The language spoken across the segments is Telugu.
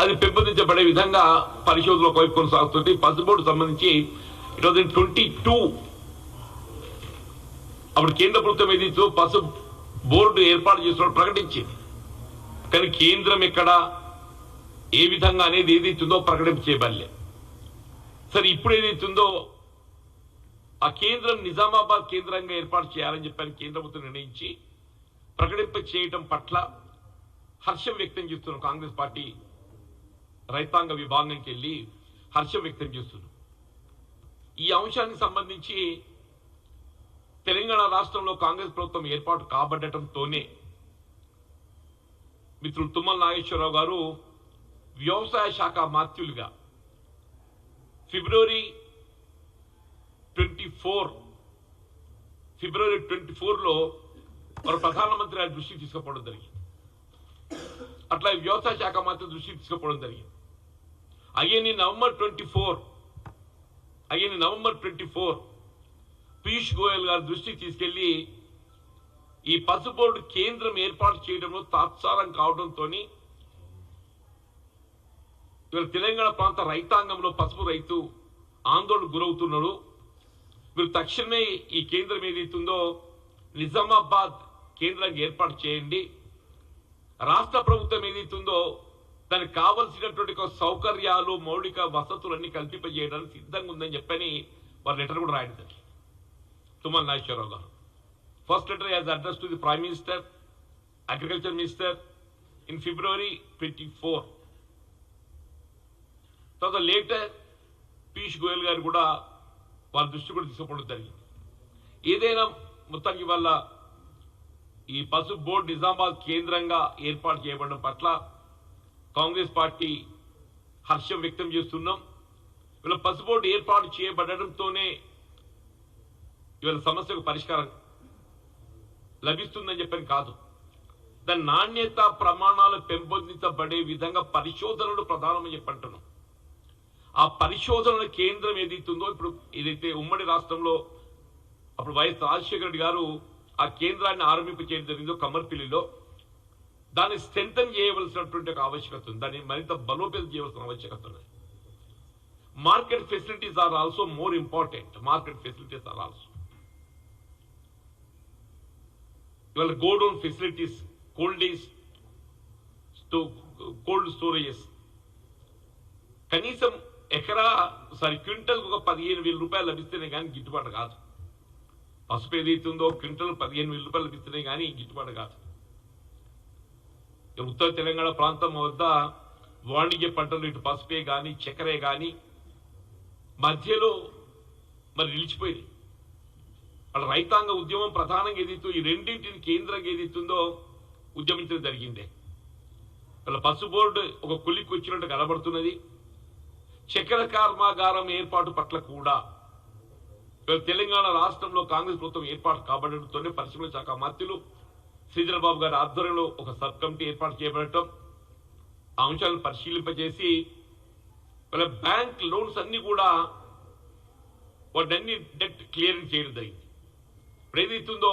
అది పెంపొందించబడే విధంగా పరిశోధనలు ఒకవైపు కొనసాగుతుంది. పసుపు బోర్డు సంబంధించి 2022 అప్పుడు కేంద్ర ప్రభుత్వం ఏదైతే పసుపు బోర్డు ఏర్పాటు చేస్తున్నట్టు ప్రకటించింది. కానీ కేంద్రం ఎక్కడ ఏ విధంగా అనేది ఏదైతుందో ప్రకటింపు చేయబడలే. సరే, ఇప్పుడు ఏదైతుందో ఆ కేంద్రం నిజామాబాద్ కేంద్రంగా ఏర్పాటు చేయాలని చెప్పని కేంద్ర ప్రభుత్వం నిర్ణయించి ప్రకటింప చేయడం పట్ల హర్షం వ్యక్తం చేస్తున్న కాంగ్రెస్ పార్టీ రైతాంగ విభాగంకి వెళ్ళి హర్షం వ్యక్తం చేస్తున్నారు. ఈ అంశానికి సంబంధించి తెలంగాణ రాష్ట్రంలో కాంగ్రెస్ ప్రభుత్వం ఏర్పాటు కాబడటంతోనే మిత్రులు తుమ్మల నాగేశ్వరరావు గారు వ్యవసాయ శాఖ మాత్యులుగా ఫిబ్రవరి 24లో వారు ప్రధానమంత్రి గారి దృష్టికి తీసుకుపోవడం జరిగింది. అట్లా వ్యవసాయ శాఖ మంత్రి దృష్టికి తీసుకుపోవడం జరిగింది. అయ్యని నవంబర్ 24 పీయూష్ గోయల్ గారి దృష్టికి తీసుకెళ్లి ఈ పసుపు బోర్డు కేంద్రం ఏర్పాటు చేయడంలో తాత్సారం కావడంతో ఇవాళ తెలంగాణ ప్రాంత రైతాంగంలో పసుపు రైతు ఆందోళన గురవుతున్నాడు. మీరు తక్షణమే ఈ కేంద్రం ఏదైతుందో నిజామాబాద్ కేంద్రానికి ఏర్పాటు చేయండి. రాష్ట్ర ప్రభుత్వం ఏదైతుందో దానికి కావలసినటువంటి సౌకర్యాలు మౌలిక వసతులన్నీ కల్పింపజేయడానికి సిద్ధంగా ఉందని చెప్పని వారి లెటర్ కూడా రాయడం జరిగింది. తుమ్మల నాగేశ్వరరావు గారు first letter as address to the prime minister, agriculture minister in February 24. తర్వాత లేటర్ పీయూష్ గోయల్ గారు కూడా వారి దృష్టి కూడా తీసుకోవడం జరిగింది. ఏదైనా మొత్తానికి వల్ల ఈ పసుపు బోర్డు నిజామాబాద్ కేంద్రంగా ఏర్పాటు చేయబడడం పట్ల కాంగ్రెస్ పార్టీ హర్షం వ్యక్తం చేస్తున్నాం. ఇవాళ పసుపు బోర్డు ఏర్పాటు చేయబడడంతోనే ఇవాళ సమస్యకు పరిష్కారం లభిస్తుందని చెప్పని కాదు, దాని నాణ్యత ప్రమాణాలు పెంపొందించబడే విధంగా పరిశోధనలు ప్రధానమని చెప్పంటున్నాం. ఆ పరిశోధనల కేంద్రం ఏదైతుందో ఇప్పుడు ఏదైతే ఉమ్మడి రాష్ట్రంలో అప్పుడు వైఎస్ రాజశేఖర రెడ్డి గారు ఆ కేంద్రాన్ని ఆరంభింప చేయడం జరిగిందో కమ్మర్పిల్లిలో, దాన్ని స్ట్రెంథన్ చేయవలసినటువంటి ఒక ఆవశ్యకత ఉంది. దాన్ని మరింత బలోపేతం చేయవలసిన ఆవశ్యకత ఉంది. Market facilities are also more important. ఇవాళ గోడౌన్ ఫెసిలిటీస్, కోల్డ్ స్టోరేజెస్ కనీసం క్వింటల్ ఒక 15,000 రూపాయలు లభిస్తేనే కానీ గిట్టుబాటు కాదు. పసుపు ఏదైతుందో క్వింటల్ 15,000 రూపాయలు లభిస్తేనే కానీ గిట్టుబాటు కాదు. ఉత్తర తెలంగాణ ప్రాంతం వద్ద వాణిజ్య పంటలు ఇటు పసుపే కానీ చక్కెరే కానీ మధ్యలో మరి నిలిచిపోయింది. వాళ్ళ రైతాంగ ఉద్యమం ప్రధానంగా ఏదైతే ఈ రెండింటిని కేంద్రంగా ఏదైతుందో ఉద్యమించడం జరిగిందే. వాళ్ళ పసుపు బోర్డు ఒక కులికి వచ్చినట్టు కనబడుతున్నది. చక్కెర కర్మాగారం ఏర్పాటు పట్ల కూడా తెలంగాణ రాష్ట్రంలో కాంగ్రెస్ ప్రభుత్వం ఏర్పాటు కాబడటంతోనే పరిశ్రమల శాఖ మంత్రులు శ్రీధర్ బాబు గారి ఆధ్వర్యంలో ఒక సబ్ కమిటీ ఏర్పాటు చేయబడటం, ఆ అంశాలను పరిశీలింపజేసి వాళ్ళ బ్యాంక్ లోన్స్ అన్ని కూడా వాటన్ని డెట్ క్లియరింగ్ చేయడం జరిగింది. ఇప్పుడు ఏదైతుందో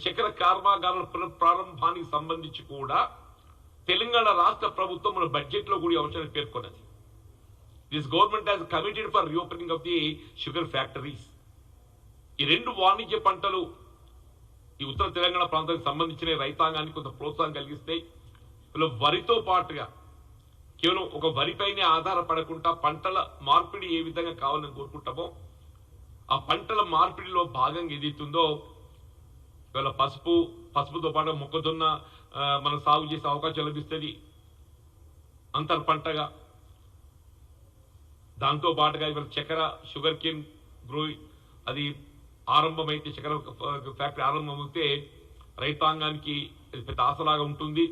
చక్కెర కర్మాగారాల పునఃప్రారంభానికి సంబంధించి కూడా తెలంగాణ రాష్ట్ర ప్రభుత్వం మన బడ్జెట్ లో కూడా ఈ అంశాన్ని పేర్కొన్నది. This government has committed for reopening of the sugar factories. ఈ రెండు వాణిజ్య పంటలు ఈ ఉత్తర తెలంగాణ ప్రాంతానికి సంబంధించిన రైతాంగానికి కొంత ప్రోత్సాహం కలిగిస్తాయి. వరితో పాటుగా కేవలం ఒక వరిపైనే ఆధారపడకుండా పంటల మార్పిడి ఏ విధంగా కావాలని కోరుకుంటామో ఆ పంటల మార్పిడిలో భాగంగా ఏదైతుందో ఇవాళ పసుపుతో పాటు మొక్కజొన్న మనం సాగు చేసే అవకాశం లభిస్తుంది అంతర్ పంటగా. దాంతో పాటుగా ఇవాళ చక్కెర షుగర్ కేన్ గ్రోయింగ్ అది ఆరంభమైతే, చక్కెర ఫ్యాక్టరీ ఆరంభమైతే రైతాంగానికి పెద్ద ఆశలాగా ఉంటుంది.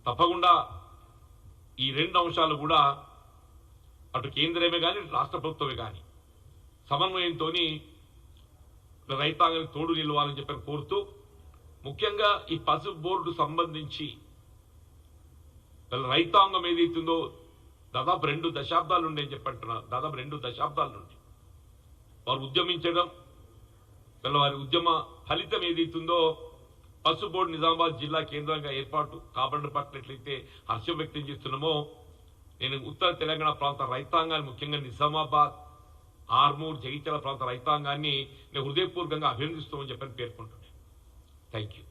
తప్పకుండా ఈ రెండు అంశాలు కూడా అటు కేంద్రమే కానీ రాష్ట్ర ప్రభుత్వమే కానీ సమన్వయంతో రైతాంగానికి తోడు నిలవాలని చెప్పి కోరుతూ, ముఖ్యంగా ఈ పసుపు బోర్డు సంబంధించి రైతాంగం ఏదైతుందో దాదాపు 2 దశాబ్దాల నుండి అని చెప్పంటున్నారు. దాదాపు 2 దశాబ్దాల నుండి వారు ఉద్యమించడం, వారి ఉద్యమ ఫలితం ఏదైతుందో పసు బోర్డు నిజామాబాద్ జిల్లా కేంద్రంగా ఏర్పాటు కాబడిన పట్టినట్లయితే హర్షం వ్యక్తం చేస్తున్నామో, నేను ఉత్తర తెలంగాణ ప్రాంత రైతాంగాన్ని, ముఖ్యంగా నిజామాబాద్, ఆర్మూర్, జగిత్యాల ప్రాంత రైతాంగాన్ని నేను హృదయపూర్వకంగా అభినందిస్తామని చెప్పని పేర్కొంటున్నాను. Thank you.